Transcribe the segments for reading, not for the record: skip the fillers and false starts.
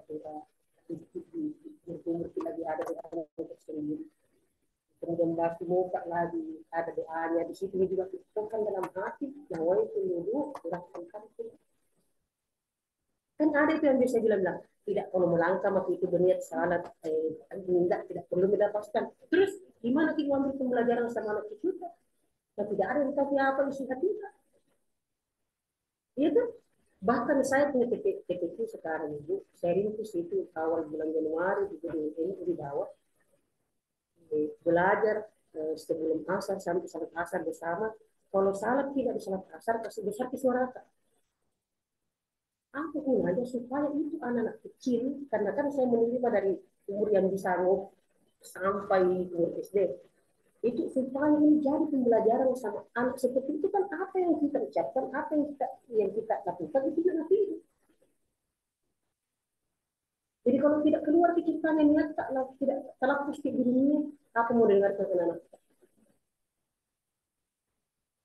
tidak berumur lagi ada doanya tersendiri. Kemudian basuh muka lagi ada doanya di situ juga kan dalam hati yang itu dulu kurangkan kampung. Kan ada itu yang biasa bilang tidak perlu melangkah maka itu berniat salah tidak perlu mendapatkan. Terus gimana kita ambil pembelajaran sama anak kita? Dan tidak ada yang kasih apa isi hati kita. Iya kan? Bahkan saya punya TPQ sekarang ibu, saya rintis itu awal bulan Januari di bawah belajar sebelum asar sampai salat asar bersama. Kalau salat tidak di salat asar kasih besar ke suara. Apa gunanya supaya itu anak-anak kecil, karena kan saya menerima dari umur yang bisa sampai umur SD, itu supaya ini jadi pembelajaran sama anak seperti itu kan apa yang kita ucapkan, apa yang kita lakukan itu nanti. Jadi kalau tidak keluar kecintaan yang nyata, tidak terlapus di dirinya, apa mau dengarkan anak kita?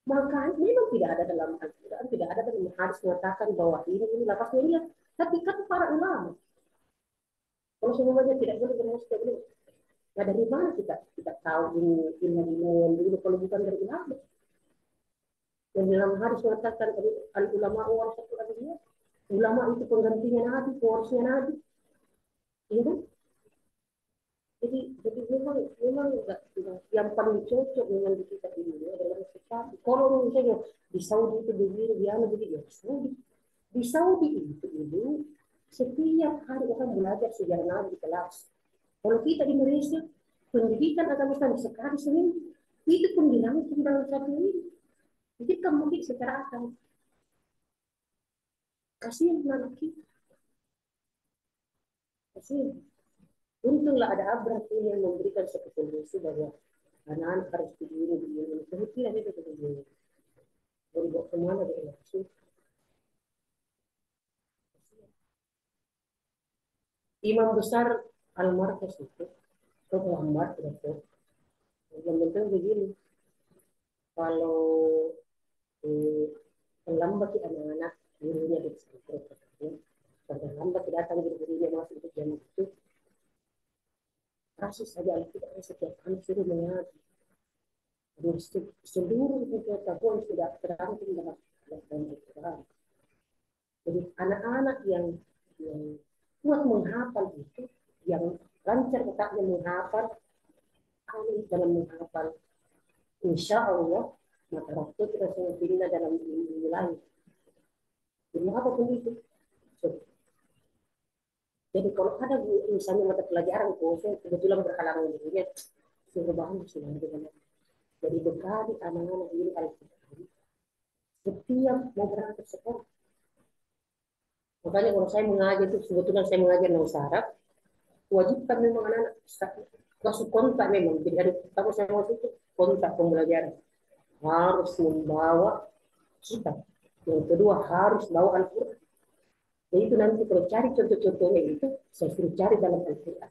Maka memang tidak ada dalam Al-Quran, tidak ada dalam hadis mengatakan bahwa ini lapasnya lihat. Tapi kan para ulama, kalau semuanya tidak boleh bermusuh, tidak boleh. Nah dari mana kita tahu ini ilmu yang dulu kalau bukan dari ulama? Yang dalam hadis mengatakan al-ulama warasatul anbiya, ulama itu penggantinya nabi, pewarisnya nabi. Ya kan? Jadi memang enggak, yang paling cocok dengan di kita ini adalah sesuatu. Kalau misalnya di Saudi itu begini, di mana begini, ya di Saudi itu setiap hari orang belajar sejarah Nabi di kelas. Kalau kita di Indonesia, pendidikan agama Islam sekali seminggu, itu pun dirangkum dalam satu ini. Jadi kemudian secara akal, kasihan anak kita, kasihan. Untunglah ada Abraham yang memberikan satu solusi bahwa anak-anak harus begini. Kemudian itu begini. Mau dibawa kemana dia langsung? Imam besar Al-Marqas itu, terlambat itu. Yang penting begini, kalau terlambat di anak-anak, gurunya di pesantren, terlambat datang gurunya masuk ke jam itu, kasih saja Alkitab setiap hari suruh mengaji. Seluruh pengetahuan sudah terangkum dalam Al-Quran. Jadi anak-anak yang kuat menghafal itu, yang lancar otaknya menghafal, dalam menghafal, insya Allah maka waktu kita semua pindah dalam ilmu lain. Jadi apapun itu. Jadi kalau ada misalnya mata pelajaran khusus kebetulan berhalangan dirinya, suruh bangun sudah dengan. Jadi bekali anak-anak ini Al-Quran setiap mau berangkat sekolah. Makanya kalau saya mengajar itu sebetulnya saya mengajar bahasa Arab, wajibkan memang anak-anak masuk kontak memang. Jadi ada pertama saya masuk itu kontak pembelajaran harus membawa kitab. Yang kedua harus bawa Al-Quran. Jadi itu nanti kalau cari contoh-contohnya itu saya suruh cari dalam Al-Quran.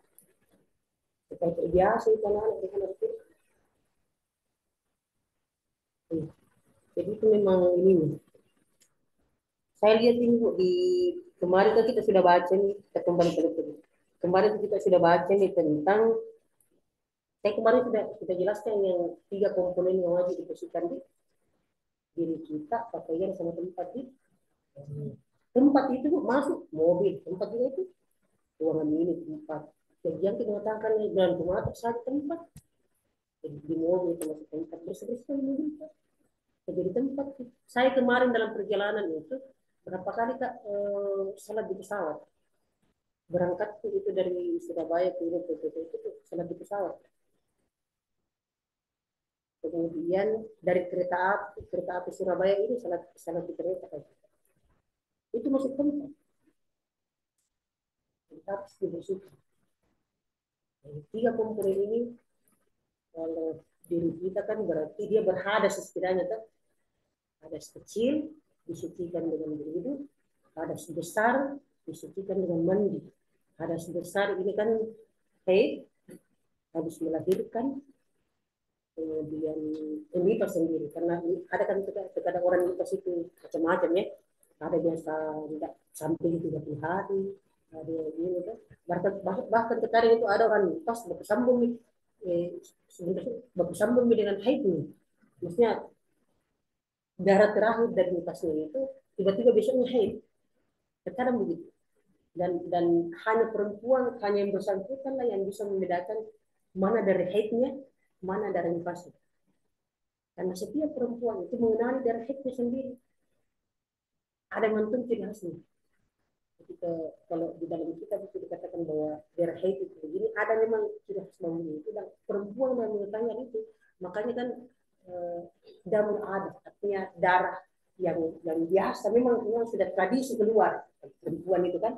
Supaya terbiasa itu anak-anak dengan Al-Quran. Jadi itu memang ini. Saya lihat ini di kemarin kan kita sudah baca nih, kita kembali ke itu. Kemarin kita sudah baca nih tentang, saya kemarin sudah kita jelaskan yang 3 komponen yang wajib dibersihkan di diri kita, pakaian sama tempat di tempat itu masuk mobil, tempat itu ruangan ini tempat. Jadi yang kita mengatakan dalam rumah saja tempat, jadi di mobil termasuk tempat bersih-bersih mobil. Jadi tempat. Saya kemarin dalam perjalanan itu berapa kali Kak salat di pesawat. Berangkat itu dari Surabaya ke itu salat di pesawat. Kemudian dari kereta api Surabaya ini salat di kereta. Itu masuk tempat. Tempat dibersihkan. Jadi 3 komponen ini kalau diri kita kan berarti dia berhadas setidaknya kan. Hadas kecil disucikan dengan berwudu, hadas besar disucikan dengan mandi. Hadas besar ini kan habis melahirkan, kemudian nifas sendiri karena ada kan terkadang orang nifas itu macam-macam ya. Ada biasa tidak sampai 30 hari, Ada ini kan. Bahkan terkadang itu ada orang pas bersambung nih, sebenarnya bersambung dengan haid nih. Maksudnya darah terakhir dari nifasnya itu tiba-tiba besoknya haid. Terkadang begitu. Dan hanya perempuan, hanya yang bersangkutan lah yang bisa membedakan mana dari haidnya, mana dari nifasnya. Karena setiap perempuan itu mengenali dari haidnya sendiri. Ada yang menentu ciri khasnya. Ketika kalau di dalam kita bisa dikatakan bahwa darah haid itu begini, ada memang ciri khas bangun itu dan perempuan yang bertanya itu, makanya kan eh, damul adat, artinya darah yang biasa memang sudah tradisi keluar perempuan itu kan,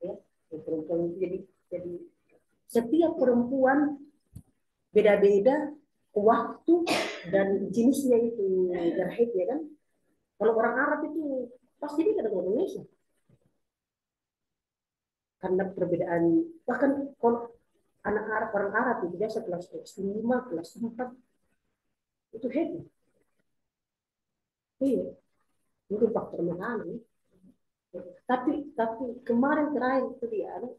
ya perempuan itu jadi setiap perempuan beda-beda waktu dan jenisnya itu darah haid ya kan. Kalau orang Arab itu pasti dia ada Indonesia karena perbedaan, bahkan kalau anak Arab orang Arab itu biasa kelas 5 kelas 4 itu happy. Iya, mungkin faktor makanan. Tapi kemarin terakhir itu dia ada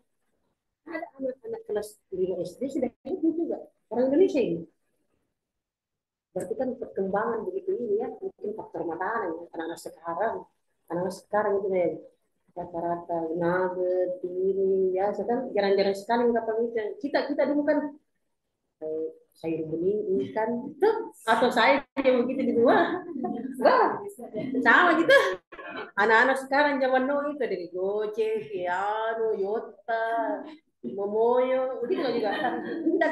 anak-anak kelas 5 SD sudah happy juga orang Indonesia ini. Berarti kan perkembangan begitu ini ya, mungkin faktor makanan ya. Anak-anak sekarang itu ya rata-rata nugget ini ya, sekarang jarang-jarang sekali kata kita kita dulu kan sayur bening ikan tuh atau saya yang begitu di rumah wah sama gitu. Anak-anak sekarang zaman now itu dari Gojek, Piano, Yota, Momoyo, begitu juga. Kita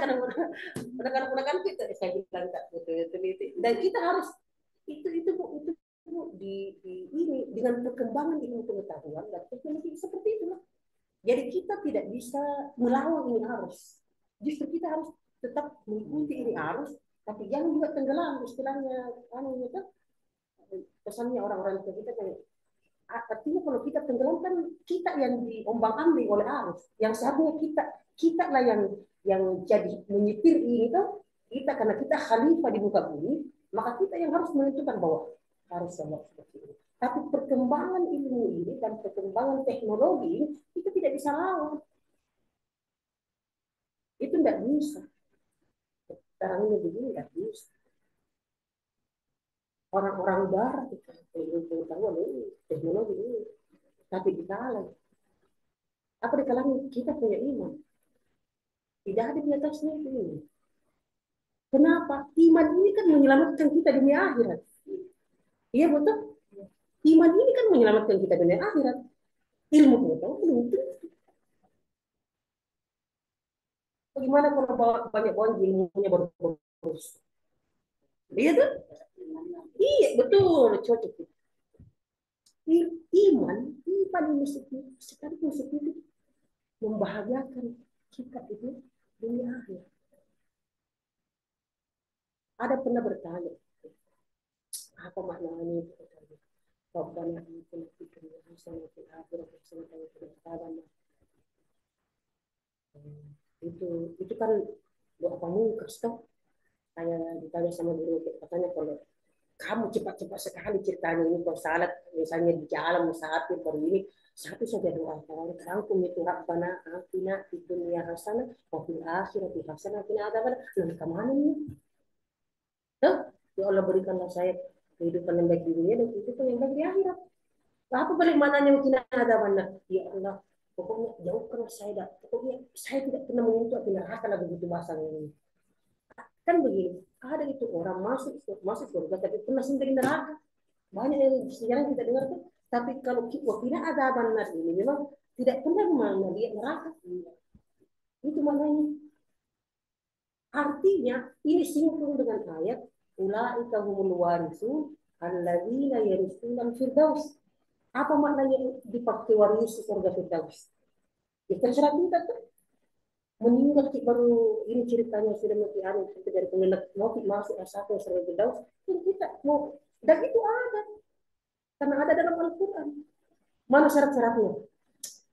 kadang-kadang kita saya bilang tak teliti. Dan kita harus itu ini dengan perkembangan ilmu pengetahuan dan teknologi seperti itu. Jadi kita tidak bisa melawan ini arus. Justru kita harus tetap mengikuti ini arus, tapi jangan juga tenggelam istilahnya. Itu pesannya orang-orang kita kan. Artinya kalau kita tenggelam kan kita yang diombang ambing oleh arus. Yang seharusnya kita lah yang jadi menyetir ini tuh kita karena kita khalifah di muka bumi, maka kita yang harus menentukan bahwa harus seperti ini. Tapi perkembangan ilmu ini dan perkembangan teknologi ini kita tidak bisa lawan. Itu tidak bisa. Caranya begini tidak bisa. Orang-orang barat itu pengetahuan ini, teknologi ini, tapi di kalangan apa di kalangan kita punya iman. Tidak ada di atasnya itu. Kenapa? Iman ini kan menyelamatkan kita di dunia akhirat. Iya betul. Iman ini kan menyelamatkan kita di dunia akhirat. Ilmu pengetahuan belum tentu. Bagaimana kalau banyak orang ilmunya baru terus? Iya tuh. Iya betul. Cocok. Iman, iman ini sekali itu membahagiakan kita itu dunia akhirat. Ada pernah bertanya, apa maknanya itu? Rabbana atina fid dunya hasanah wa fil akhirati hasanah wa qina adzabannar. Itu kan doa pamungkas toh. Saya ditanya sama guru katanya kalau kamu cepat-cepat sekali ceritanya ini kalau salat misalnya di jalan musafir baru ini satu saja doa kalau rangkum itu Rabbana atina fid dunya hasanah wa fil akhirati hasanah wa qina adzabannar. Nah, kemana ini? Tuh, ya Allah berikanlah saya kehidupan yang baik di dunia dan kehidupan yang baik di akhirat. Apa balik mananya mungkin ada mana? Ya Allah, pokoknya jauhkanlah saya dah. Pokoknya saya tidak pernah menyentuh api neraka lah begitu bahasa ini. Kan begini, ada itu orang masuk surga tapi pernah singgah di neraka. Banyak yang sejarah kita dengar tuh. Tapi kalau wakilnya ada benar ini memang tidak pernah melihat neraka. Itu maknanya. Artinya ini sinkron dengan ayat ulaika humul warisun alladzina yarisuna firdaus. Apa maknanya dipakai waris surga firdaus? Ya terserah kita tuh. Meninggal baru ini ceritanya sudah mati anu kita dari pengenal mau masuk S1 surga firdaus. Kita mau dan itu ada karena ada dalam Al-Quran. Mana syarat-syaratnya?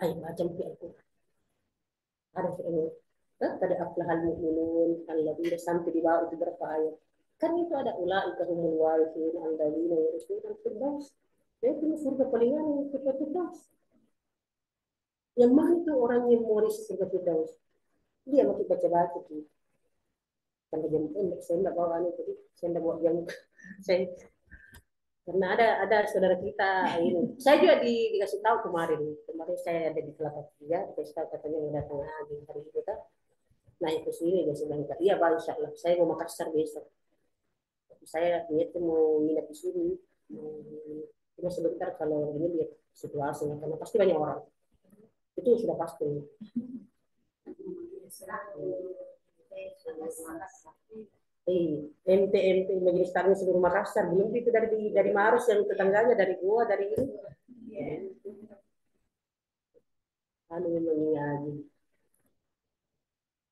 Ayo baca di Al-Quran. Ada ini. Tadi aflahal mu'minun alladzina sampai di bawah itu berapa ayat. Kan itu ada ulaika humul warithun alladzina yarisuna firdaus. Itu surga palingan yang kita firdaus. Yang mana tuh orang yang mau riset surga Firdaus? Dia masih baca-baca tuh. Karena jam pendek, saya enggak bawa anu jadi saya enggak bawa jam. Saya karena ada saudara kita ini. Saya juga dikasih tahu kemarin. Kemarin saya ada di Kelapa Tiga, dikasih tahu katanya mau datang lagi hari itu kan. Naik ke sini dia bilang, iya Bang, insya Allah. Saya mau Makassar besok. Tapi saya niatnya mau nginep di sini. Cuma sebentar kalau ini lihat situasinya, karena pasti banyak orang. Itu sudah pasti. MT Majelis Taklim seluruh Makassar belum itu dari Marus yang tetangganya dari gua dari ini anu menyanyi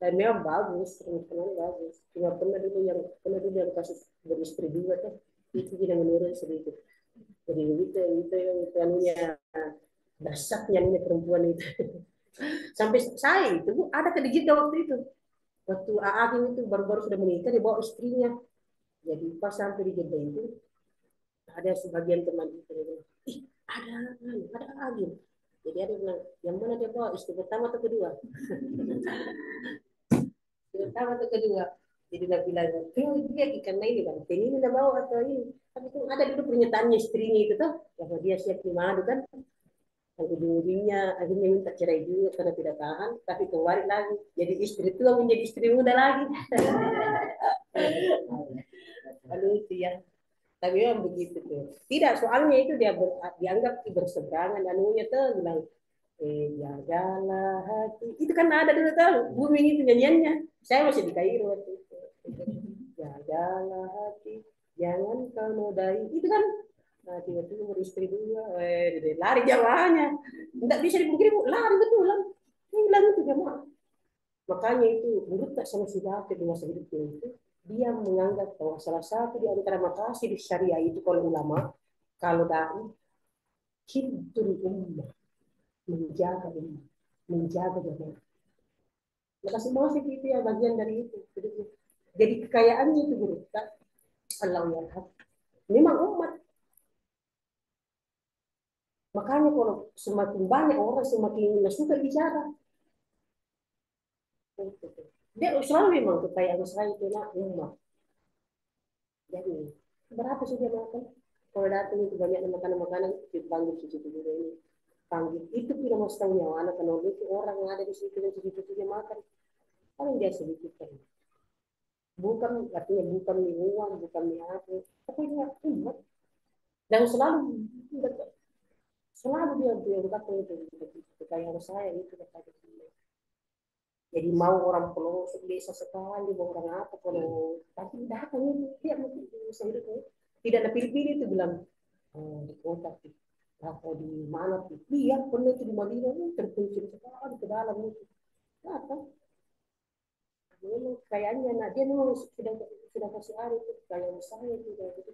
dan memang bagus teman-teman bagus cuma pernah dulu yang kasus beristri juga kan itu tidak menurun sedikit jadi itu anunya dasarnya perempuan itu sampai saya itu ada kedikit waktu itu waktu Agim itu baru-baru sudah menikah dia bawa istrinya jadi pas sampai di Jeddah itu ada sebagian teman itu bilang, ih ada Agim jadi ada yang bilang yang mana dia bawa istri pertama atau kedua istri pertama atau kedua jadi dia bilang dia karena ini kan ini udah bawa atau ini tapi itu ada dulu pernyataannya istrinya itu tuh bahwa dia siap dimadu kan ujung-ujungnya akhirnya minta cerai juga karena tidak tahan tapi kembali lagi jadi istri tua menjadi istri muda lagi aduh ya tapi memang begitu tuh tidak soalnya itu dia dianggap berseberangan anunya tuh bilang jagalah hati itu kan ada dulu tahu booming itu nyanyiannya saya masih di Kairo waktu itu jagalah hati jangan kau nodai itu kan nah tiba-tiba beristri dua lari jamaahnya nggak bisa dipungkiri bu lari betulan hilang itu jamaah makanya itu menurut tak sama si David di masa hidupnya itu dia menganggap bahwa salah satu di antara makasih di syariah itu kalau ulama kalau dari hidupul ummah menjaga jamaah makasih banget itu ya bagian dari itu jadi kekayaannya itu guru Allah ya memang umat makanya kalau semakin banyak orang semakin suka bicara dia selalu memang kekayaan saya itu lah umat jadi berapa sih dia makan kalau datang itu banyak makanan-makanan dipanggil cucu juga ini panggil itu tidak mau tahu nyawa anak karena itu orang yang ada di situ dan cucu-cucunya makan paling dia sedikit kan bukan artinya bukan di uang bukan di apa pokoknya umat dan selalu dia berkata itu kekayaan saya itu kata jadi mau orang pelosok desa sekali mau orang apa kalau tapi datang itu dia mungkin bisa hidupnya tidak ada pilih-pilih itu bilang di kota atau di mana tuh iya pernah itu di Madinah terpencil sekali ke dalam itu apa memang kayaknya nah dia memang sudah kasih hari itu kayak saya itu kayak itu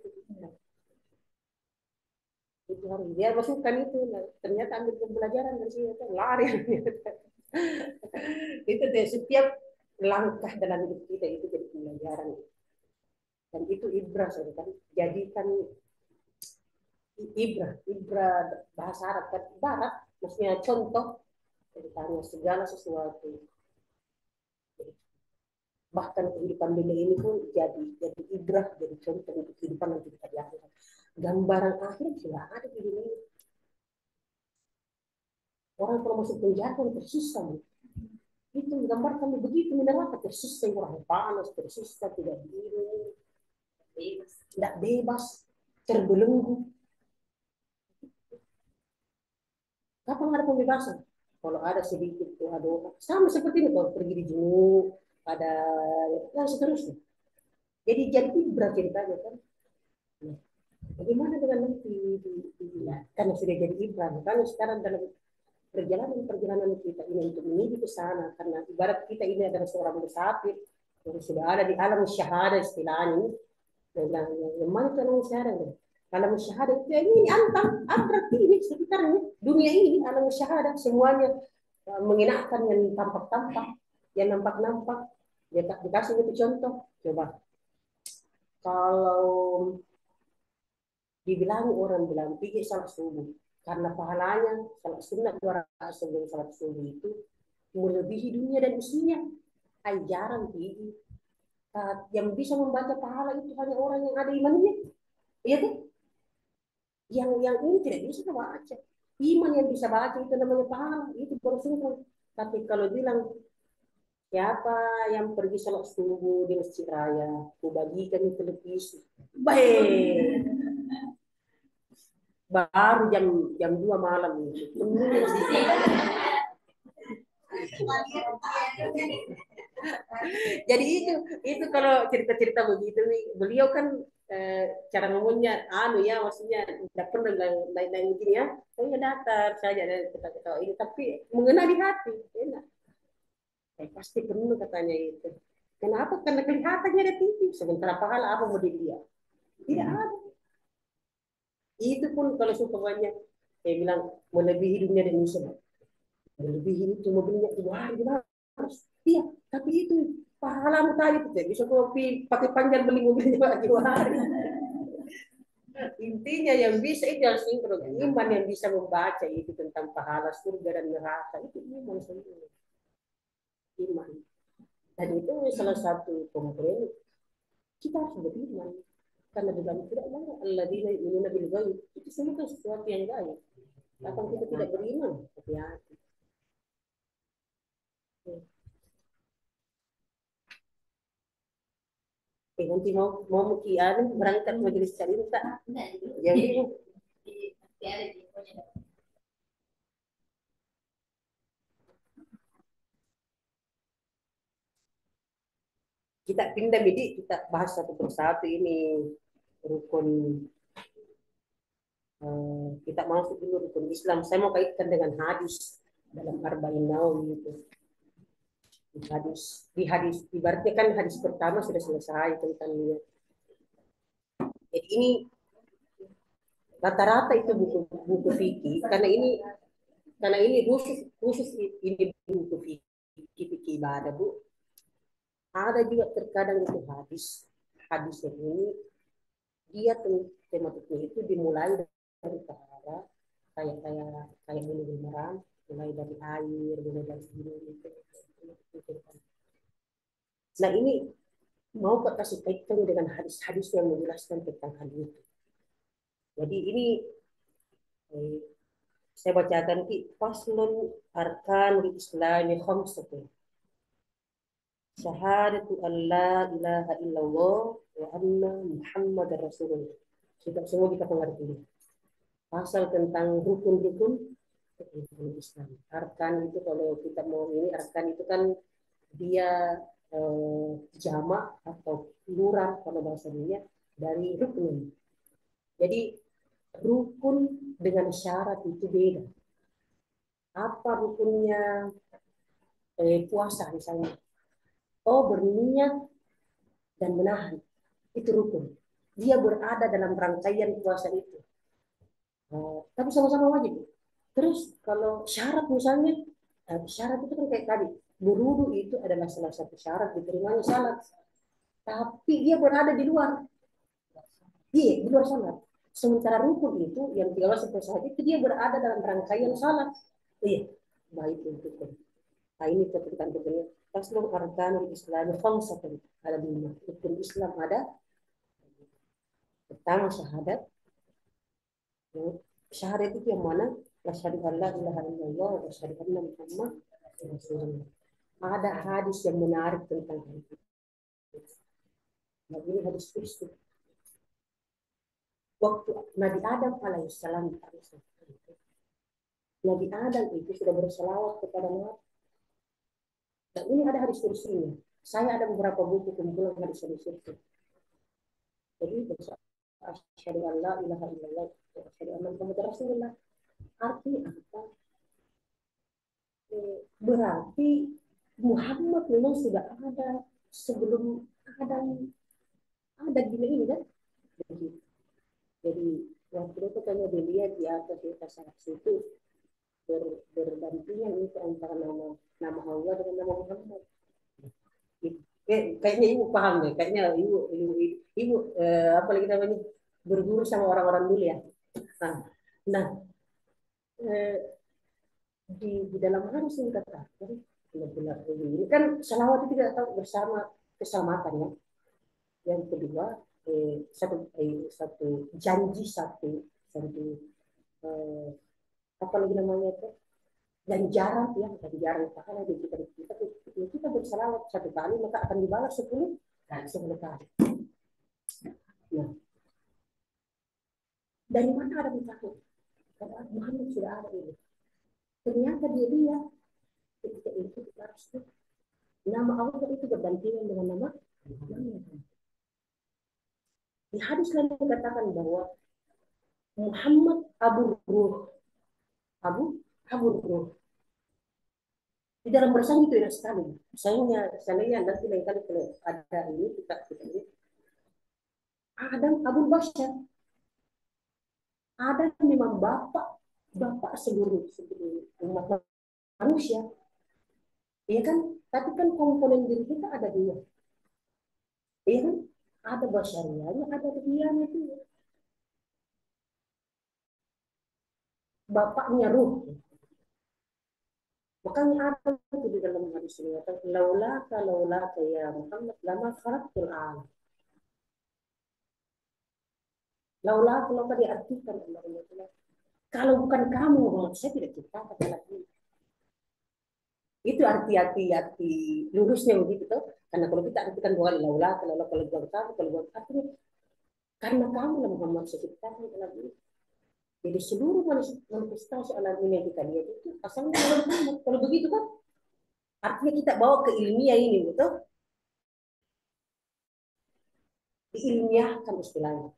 itu harus dia masukkan itu nah, ternyata ambil pembelajaran dari sini lari itu deh setiap langkah dalam hidup kita itu jadi pembelajaran dan itu ibrah kan jadikan ibrah bahasa Arab kan ibarat maksudnya contoh ceritanya segala sesuatu bahkan kehidupan dunia ini pun jadi ibrah jadi contoh untuk kehidupan yang kita di akhirat gambaran akhir sudah ada di dunia ini. Orang kalau masuk penjara kan tersisa itu menggambarkan begitu neraka tersisa orang panas tersisa tidak dingin tidak bebas terbelenggu kapan ada pembebasan kalau ada sedikit tuh ada sama seperti ini kalau pergi di jenguk ada yang seterusnya jadi berat ceritanya kan nah, bagaimana dengan nanti karena sudah jadi ibrah karena sekarang dalam perjalanan kita ini untuk menuju ke sana karena ibarat kita ini adalah seorang musafir yang sudah ada di alam syahada istilahnya yang mana itu alam syahada alam syahada itu ini antara ini sekitarnya dunia ini alam syahada semuanya mengenakan yang tampak-tampak yang nampak-nampak ya dikasih itu contoh coba kalau dibilang orang bilang pergi salat subuh karena pahalanya salat sunat 2 rakaat sebelum salat subuh itu melebihi dunia dan isinya. Ay, jarang tinggi. Yang bisa membaca pahala itu hanya orang yang ada imannya. Iya kan? Yang ini tidak bisa baca. Iman yang bisa baca itu namanya pahala. Itu baru semua. Tapi kalau bilang siapa yang pergi salat subuh di masjid raya, aku bagikan di televisi. Baik, baru jam jam 2 malam itu. Jadi itu kalau cerita-cerita begitu nih, beliau kan cara ngomongnya anu ya, maksudnya tidak pernah naik-naik begini ya, pokoknya datar saja dan kata-kata ini, tapi mengena di hati, enak. Pasti penuh katanya itu. Kenapa? Karena kelihatannya ada TV, sementara pahala apa mau dilihat? Tidak ada. Itu pun kalau banyak, saya bilang melebihi dunia dan Indonesia, melebihi itu mobilnya 2 hari harus. Iya, tapi itu pahalamu tadi tuh bisa kopi pakai panjang beli mobilnya 2 hari. Intinya yang bisa itu yang sinkron, iman yang bisa membaca itu tentang pahala surga dan neraka itu iman sendiri, iman. Dan itu salah satu komponen kita harus beriman. Karena di dalam tidak banyak alladzina yu'minuna bil ghaib. Itu semua kan sesuatu yang gaib. Kapan kita tidak beriman? Hati-hati. Nanti mau anu berangkat majelis taklim tak? Jadi kita pindah bidik, kita bahas satu persatu ini rukun, kita masuk dulu rukun Islam. Saya mau kaitkan dengan hadis dalam Arba'in Nawawi itu. Di hadis ibaratnya kan hadis pertama sudah selesai tentang. Jadi ini rata-rata itu buku fikih karena ini khusus ini buku fikih ibadah, Bu. Ada juga terkadang itu hadis yang ini dia tematiknya itu dimulai dari tahara, kayak kayak kayak minum meram, mulai dari air, mulai dari minum itu. Nah ini mau kasih kaitkan dengan hadis-hadis yang menjelaskan tentang hal itu. Jadi ini saya bacakan ki faslun arkan islami khamsatun. Syahadatu an la ilaha illallah wa anna Muhammadar Rasulullah. Kita semua kita mengerti. Pasal tentang rukun-rukun Islam. Arkan itu kalau kita mau ini arkan itu kan dia jamak atau plural kalau bahasa dunia dari rukun. Jadi rukun dengan syarat itu beda. Apa rukunnya puasa misalnya? Oh, berniat dan menahan. Itu rukun. Dia berada dalam rangkaian puasa itu. Tapi sama-sama wajib. Terus kalau syarat misalnya, syarat itu kan kayak tadi. Berwudu itu adalah salah satu syarat diterimanya salat. Tapi dia berada di luar. Iya, di luar salat. Sementara rukun itu yang 13 saat itu dia berada dalam rangkaian salat. Iya, baik untuk rukun. Nah ini tentang rukunnya. Faslun arkanul Islam khamsatun. Ada 5. Rukun Islam ada. Pertama syahadat. Syahadat itu yang mana? Asyhadu an la ilaha illallah wa asyhadu anna Muhammad Rasulullah. Ada hadis yang menarik tentang hal itu. Nah, ini hadis Qudsi. Waktu Nabi Adam alaihissalam, Nabi Adam itu sudah berselawat kepada Allah. Dan ini ada hadis Qudsinya. Saya ada beberapa buku kumpulan hadis-hadis itu. Jadi asyhadu an la ilaha illallah wa asyhadu anna Muhammad Rasulullah. Artinya apa? Berarti Muhammad memang sudah ada sebelum Adam ada gini ini kan? Jadi waktu itu katanya dilihat di atas itu berdampingan itu antara nama Allah dengan nama Muhammad. Kayaknya ibu paham deh, kayaknya ibu apa lagi namanya berguru sama orang-orang dulu ya. Nah, nah eh, di dalam hadis yang dikatakan benar-benar ini kan salawat itu tidak tahu bersama keselamatan ya. Yang kedua satu janji satu eh, apa lagi namanya itu dan jarang ya dan jarang pahala di kita bersalawat satu kali maka akan dibalas 10 kali. Nah, dari mana ada tahu? Karena Muhammad sudah ada ini. Ternyata dia ketika itu kita harus nama Allah itu berdampingan dengan nama Muhammad. Di hadis lain dikatakan bahwa Muhammad Abu Ruh, Abu Abu Ruh. Di dalam bersama itu ya sekali. Sayangnya nanti lain kali kalau ada ini kita ini Adam Abu Bashar. Adam memang bapak seluruh umat manusia. Iya kan? Tapi kan komponen diri kita ada dua. Iya kan? Ada basyariahnya, ada dianya itu. Bapaknya ruh. Makanya ada itu di dalam hadis ini. Laula ya Muhammad lama khalaqtul alam. Laula kalau diartikan Allah. Kalau bukan kamu Muhammad, saya tidak ciptakan lagi. Itu arti lurusnya begitu tuh. Karena kalau kita artikan dua laula kalau bukan kamu kalau bukan artinya karena kamu lah Muhammad saya ciptakan lagi. Jadi seluruh manifestasi alam ini yang kita lihat itu asalnya dari Muhammad. Kalau begitu kan artinya kita bawa ke ilmiah ini betul. Diilmiahkan istilahnya.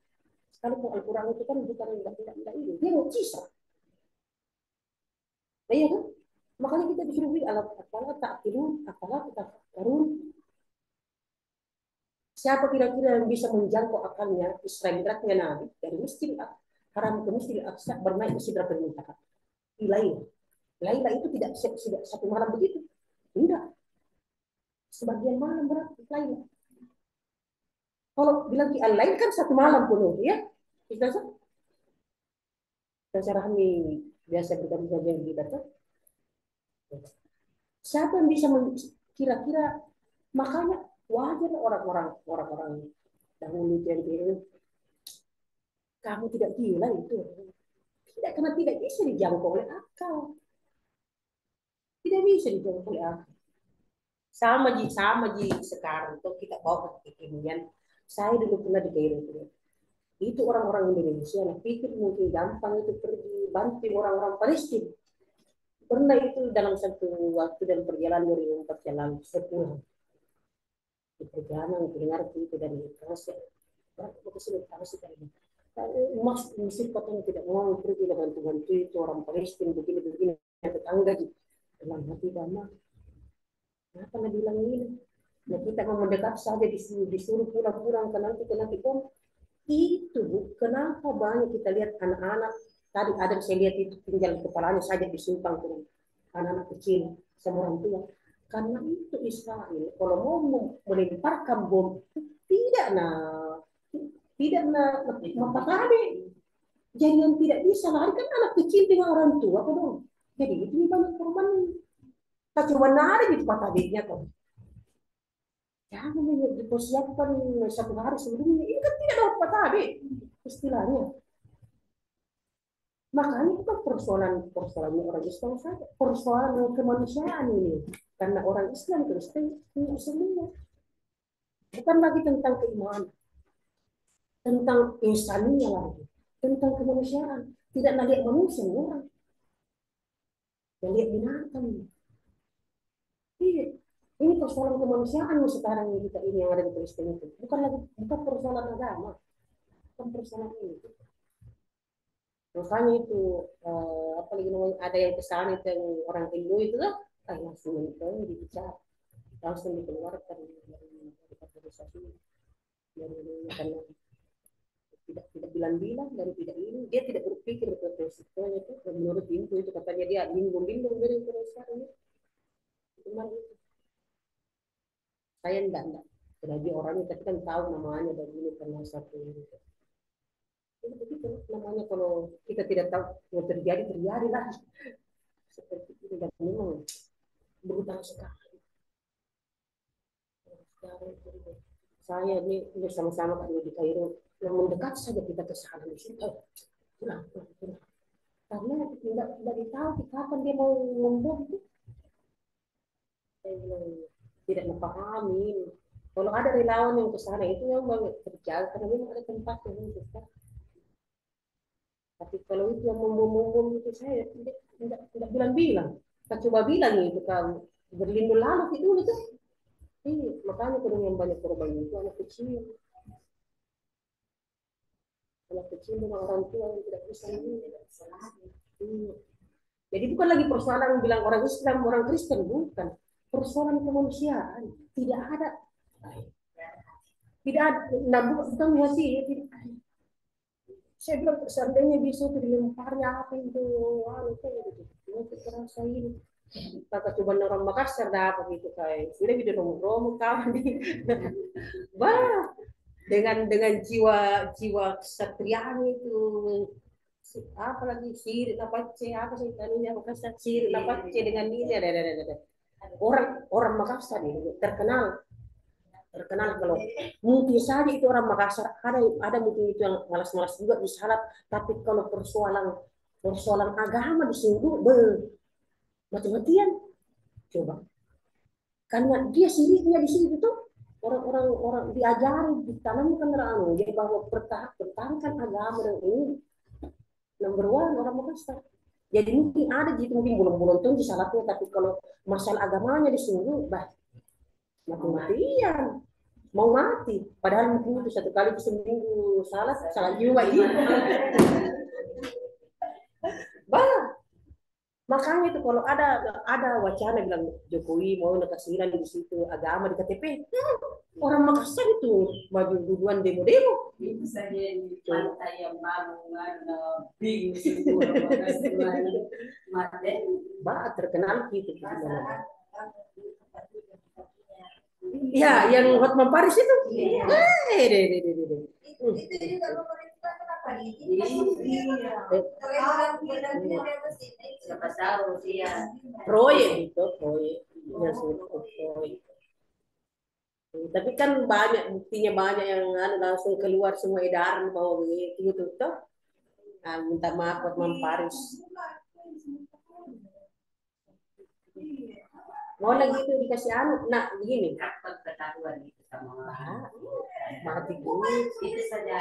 Sekalipun Al-Quran itu kan bukan tidak ini, dia mukjizat. Nah, iya kan? Makanya kita disuruh alat apalah tak tidur, apalah kita karun. Siapa kira-kira yang bisa menjangkau akalnya, istirahatnya Nabi dari Masjidil Haram ke Masjidil Aqsa bernaik ke Sidratul Muntaha. Ilaih. Laila itu tidak satu malam begitu. Tidak. Sebagian malam berarti Laila. Kalau bilang di al-lain kan satu malam penuh, ya. Kita Rahmi biasa bergabung saja yang kita tuh. Siapa yang bisa kira-kira makanya wajar orang-orang dahulu yang bilang kamu tidak gila itu. Tidak karena tidak bisa dijangkau oleh akal. Tidak bisa dijangkau oleh akal. Sama ji sekarang tuh kita bawa ke kekinian. Saya dulu pernah di Kairo itu. Itu orang-orang Indonesia yang pikir mungkin gampang itu pergi bantu orang-orang Palestina. Pernah itu dalam satu waktu dan perjalanan 2004 yang lalu saya pulang di perjalanan dengar itu dari kelas berapa ke sini kasih tadi Mas Mesir katanya tidak mau pergi dengan bantu itu orang Palestina begini tetangga gitu dalam hati lama kenapa nggak bilang ini nah kita mau mendekat saja disuruh pulang-pulang ke nanti pun itu kenapa banyak kita lihat anak-anak tadi ada saya lihat itu tinggal kepalanya saja disimpang tuh anak-anak kecil sama orang tua karena itu Israel kalau mau melemparkan bom tidak nah tidak mempatahkan jadi yang tidak bisa lari kan anak kecil dengan orang tua tuh dong jadi itu banyak korban tak cuma ada di tempat adiknya tuh jangan dipersiapkan satu hari sebelumnya ini kan tidak ada patah habis istilahnya makanya itu kan persoalannya orang Islam saja persoalan kemanusiaan ini karena orang Islam Kristen tidak semua bukan lagi tentang keimanan tentang insaninya lagi tentang kemanusiaan tidak melihat manusia orang yang lihat binatang iya ini persoalan kemanusiaan sekarang yang kita ini yang ada di Kristen itu bukan persoalan agama bukan persoalan ini makanya itu apa lagi namanya ada yang kesana itu yang orang Hindu itu lah langsung itu dibicara langsung dikeluarkan dari kategorisasi dari karena tidak bilang-bilang dari tidak ini dia tidak berpikir ke resikonya itu menurut Hindu itu katanya dia lindung dari Indonesia ini cuma itu saya enggak jadi orangnya tapi kan tahu namanya dari ini karena satu itu begitu namanya kalau kita tidak tahu mau terjadi lah seperti itu dan memang berutang sekali. Saya ini sama-sama kan di Kairo, yang mendekat saja kita ke sana di situ. Pulang. Karena tidak ditahu kapan dia mau membom itu. Tidak memahami. Kalau ada relawan yang ke sana itu yang terjaga karena memang ada tempat yang besar. Tapi kalau itu yang membom itu saya tidak bilang-bilang. Kita coba bilang itu kan berlindung lalu itu. Makanya kalau yang banyak korban itu anak kecil. Anak kecil dengan orang tua yang tidak bisa ini. Jadi bukan lagi persoalan bilang orang Islam, orang Kristen, bukan. Persoalan kemanusiaan. Tidak ada, nah, bukan sih, saya bilang seandainya bisa itu dilemparnya apa itu, itu terasa ini. Kata coba orang Makassar dapat gitu kayak sudah video romo kawan di, bah dengan jiwa kesatriaan itu apa lagi sir apa c apa sih tadinya Makassar sir apa c dengan ini ada orang Makassar ini terkenal kalau mungkin saja itu orang Makassar ada mungkin itu yang malas-malas juga disalap tapi kalau persoalan agama disinggung mati-matian coba karena dia siriknya di situ tuh orang diajari ditanamkan dia bahwa pertahankan agama dan ini number one orang Makassar. Jadi mungkin ada gitu mungkin belum tuh disalahnya tapi kalau masalah agamanya disinggung bah mati-matian mau mati padahal mungkin itu satu kali seminggu salah juga gitu. Bah makanya itu kalau ada wacana bilang Jokowi mau nakasiran di situ agama di KTP orang Makassar itu maju duluan demo itu saja di pantai yang baru bingung bah terkenal gitu ya yang Hotman Paris itu itu juga pemerintah kenapa siapa tahu dia proyek tapi kan buktinya banyak yang langsung keluar semua edaran bahwa itu toh minta maaf Hotman Paris mau lagi itu dikasih nah begini ketahuan itu sama mati itu saja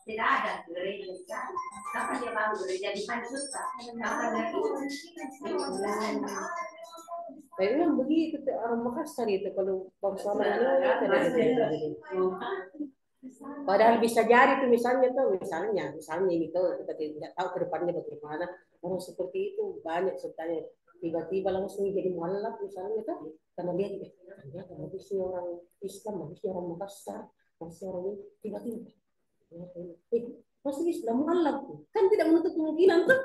tidak ada gereja kapan dia bangun gereja di Pansuta tapi memang begitu orang Makassar itu kalau persoalannya padahal bisa jadi tuh misalnya ini tuh kita tidak tahu ke depannya bagaimana orang seperti itu banyak ceritanya tiba-tiba langsung jadi mualaf misalnya tuh karena dia habisnya orang Islam habisnya orang Makassar masih orang ini tiba-tiba masih Islam mualaf kan tidak menutup kemungkinan tuh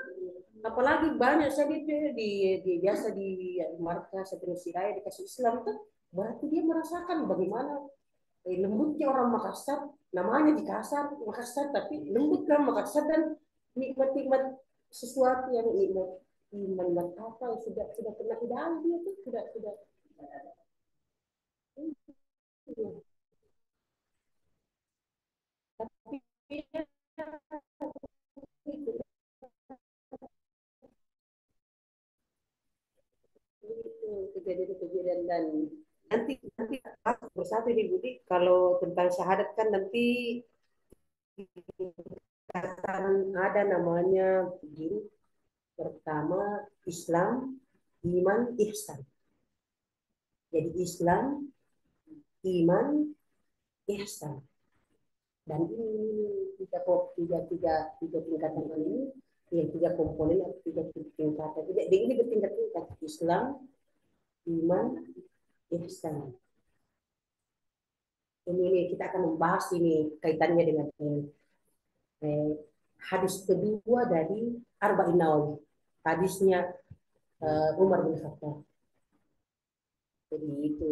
apalagi banyak saya di biasa di markas seperti Siraya dikasih Islam tuh berarti dia merasakan bagaimana lembutnya orang Makassar namanya di kasar Makassar tapi lembut kan Makassar dan nikmat sesuatu yang nikmat apa sudah pernah hilang dia tuh sudah tapi kejadian dan nanti bersatu di Budi kalau tentang syahadat kan nanti akan ada namanya begini pertama Islam iman ihsan jadi Islam iman ihsan dan ini tiga tingkatan ini yang tiga komponen atau tiga tingkatan ini bertingkat-tingkat Islam iman ihsan ini kita akan membahas ini kaitannya dengan hadis kedua dari Arba'in Nawawi hadisnya Umar bin Khattab jadi itu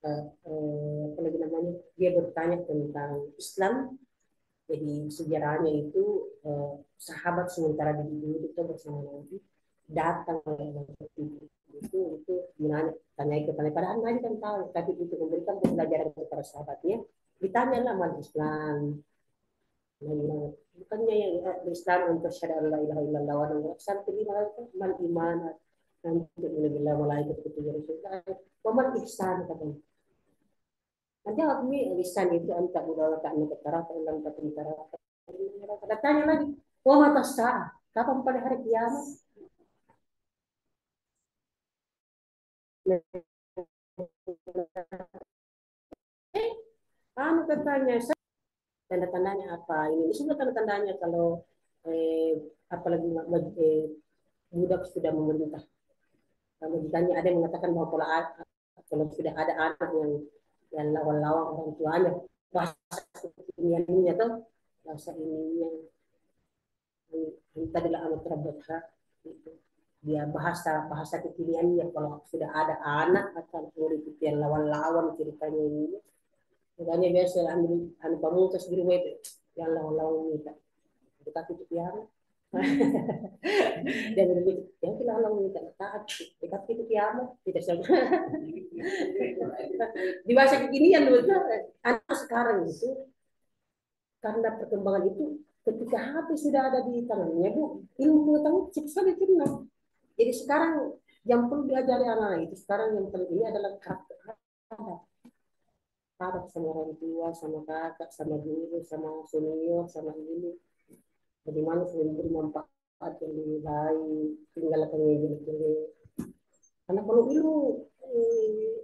apa lagi namanya, dia bertanya tentang Islam. Jadi sejarahnya itu sahabat sementara di dunia itu bersama Nabi datang itu menanya, tanya itu tanya, padahal Nabi kan tahu, tapi itu memberikan pembelajaran kepada sahabatnya. Ditanya lah mal Islam. Nah, bukannya yang Islam untuk syahada la ilaha illallah wa anna sampai lima itu mal iman untuk menilai malaikat itu ya Rasulullah. Wamal ihsan katanya. Nanti kami ihsan itu anta budaya tak nekatara dalam kata negara. Tanya lagi, wa mata sah, kapan pada hari kiamat? Eh, katanya, tanda-tandanya apa? Ini sudah tanda-tandanya kalau apalagi budak sudah memerintah. Kalau ditanya ada yang mengatakan bahwa kalau sudah ada anak yang lawan-lawan orang tuanya, bahasa kekiniannya tuh, bahasa ininya itu adalah anak terbaca gitu. Dia bahasa bahasa kekiniannya kalau sudah ada anak atau murid yang lawan-lawan ceritanya ini. Makanya biasa ambil anu pamungkas di rumah itu yang lawan-lawan minta. Kita tutup ya. Dan begitu yang kita lawan minta taat. Kita tutup ya tidak sama. Di masa kekinian dulu anak sekarang itu karena perkembangan itu ketika HP sudah ada di tangannya Bu, ilmu pengetahuan cepat sekali kenal. Jadi sekarang yang perlu diajari anak itu sekarang yang penting ini adalah karakter sama orang tua, sama kakak, sama guru, sama senior, sama ini. Bagaimana sendiri manfaat yang lebih baik, tinggalkan yang jelek-jelek. Karena kalau ilmu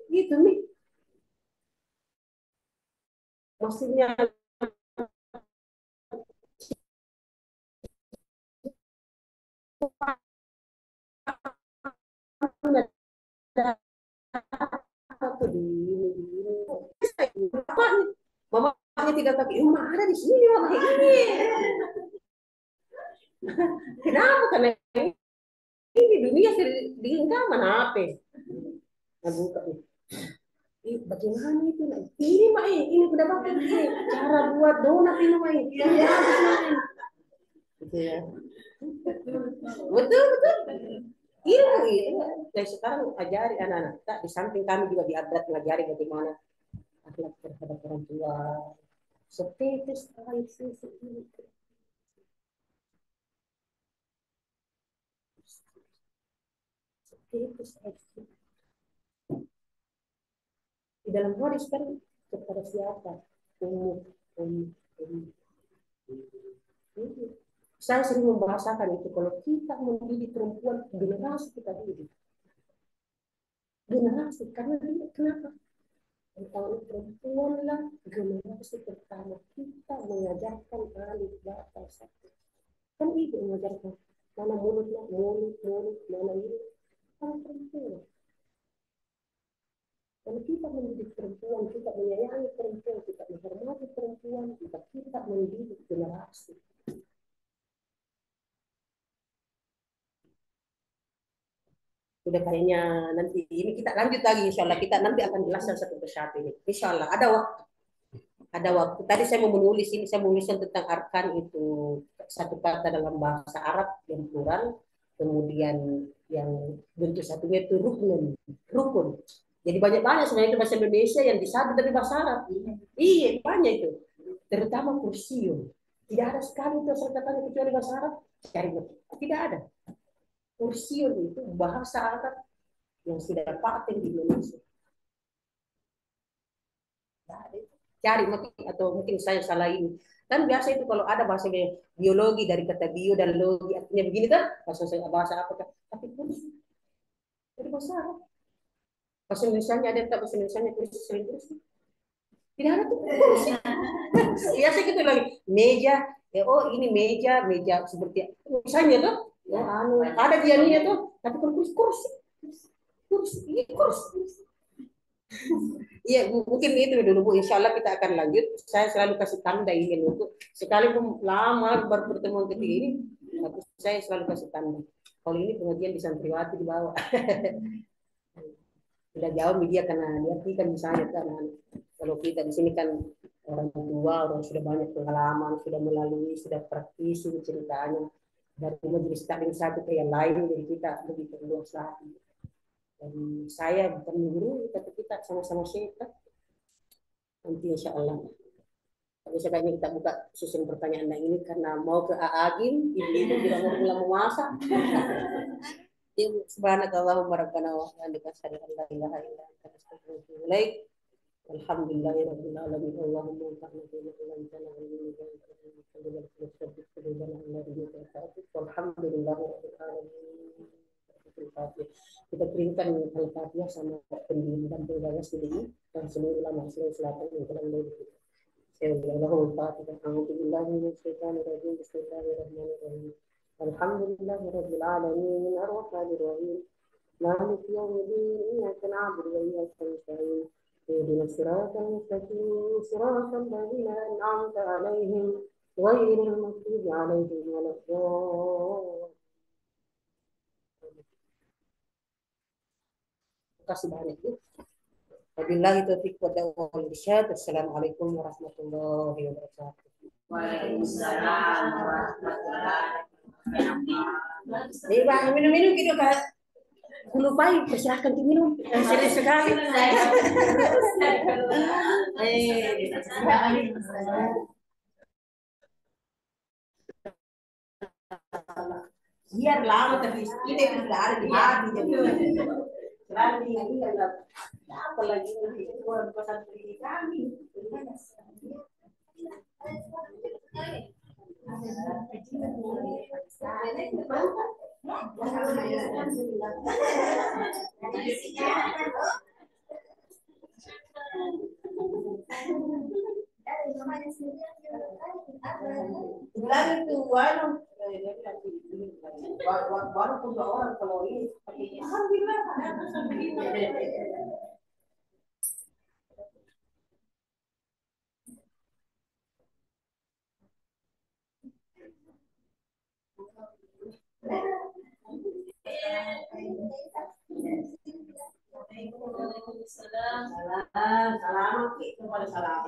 itu nih, maksudnya apa di ini mamanya tidak tapi rumah ada di sini mama ini kenapa karena ini dunia di mana apa nah, buka bagaimana itu ini mah ini udah pakai ini cara buat donat ini mah ini ya gitu ya betul betul ilmu itu dari sekarang ajari anak-anak kita di samping kami juga diadat mengajari bagaimana akhlak terhadap orang tua seperti itu di dalam hadis kan kepada siapa umum umum saya sering membahasakan itu kalau kita mendidik perempuan generasi kita didik generasi karena dia kenapa tentang perempuan lah generasi pertama kita mengajarkan alif bata satu kan ibu mengajarkan mana mulutnya mulut mana ini kan perempuan. Kalau kita mendidik perempuan, kita menyayangi perempuan, kita menghormati perempuan, kita mendidik generasi. Sudah kayaknya nanti ini kita lanjut lagi, insya Allah kita nanti akan jelaskan satu persatu ini. Insya Allah ada waktu. Ada waktu. Tadi saya mau menulis ini, saya menuliskan tentang arkan itu satu kata dalam bahasa Arab yang plural, kemudian yang bentuk satunya itu rukun, rukun. Jadi banyak-banyak sebenarnya itu bahasa Indonesia yang disabit dari bahasa Arab. Iya, banyak itu. Terutama kursium. Tidak ada sekali itu kata-kata kecuali bahasa Arab. Cari tidak ada. Kursium itu bahasa Arab yang sudah paten di Indonesia. Cari atau mungkin saya salah ini. Kan biasa itu kalau ada bahasa biologi dari kata bio dan logi artinya begini kan bahasa apa kan? Tapi kursi dari bahasa Arab. Bahasa Indonesia-nya ada tak bahasa Indonesia-nya kursi kursi. Tidak ada tuh kursi. Biasa gitu lagi meja. Oh ini meja seperti misalnya tuh. Ya, ada dianinya tuh. Tapi kalau kursi ini kursi. Iya, mungkin itu dulu Bu. Insya Allah kita akan lanjut. Saya selalu kasih tanda ingin untuk sekalipun lama baru pertemuan ketiga ini, tapi saya selalu kasih tanda. Kalau ini pengajian di Santriwati di bawah. Sudah jauh media karena dia kan misalnya kan kalau kita di sini kan orang tua, orang sudah banyak pengalaman, sudah melalui, sudah praktisi ceritanya dari majelis taklim satu ke yang lain, jadi kita lebih perluas lagi. Dan saya bukan guru, tapi kita sama-sama syekh nanti insya Allah. Tapi sekarang kita buka susun pertanyaan ini karena mau ke Aagim, ibu tidak mau pulang memasak. Subhanakallahumma rabbana wa bihamdika asyhadu an la ilaha illa anta astaghfiruka wa atubu ilaik. Alhamdulillahirabbil alamin. Allahumma anfa'na bima 'allamtana wa 'allimna ma yanfa'una. Walhamdulillahirabbil alamin. Kita kirimkan Al-Fatihah sama pendiri dan penggagas ini dan seluruh ulama Sulawesi Selatan yang telah mendukung. Allahumma Al-Fatihah. A'udzubillahi minasyaitonir rajim. Bismillahirrahmanirrahim. Alhamdulillahirabbil alamin. Arrahmanir rahim. مالك يوم الدين إياك نعبد وإياك نستعين اهدنا الصراط المستقيم صراط الذين أنعمت عليهم غير المغضوب عليهم ولا الضالين. Terima kasih banyak. Wabillahi taufiq wal irsyad. Assalamualaikum warahmatullahi wabarakatuh. Waalaikumsalam warahmatullahi wabarakatuh. Nih Bang, minum-minum gitu Kak. Aku lupa, persilahkan diminum. Sering sekali. Biar lama tapi kita itu sudah ada di hati jadi selalu diingat apa lagi orang pesan beli kami. Bilang itu, walaupun dua orang kalau ini, alhamdulillah. Salam, kepada salam.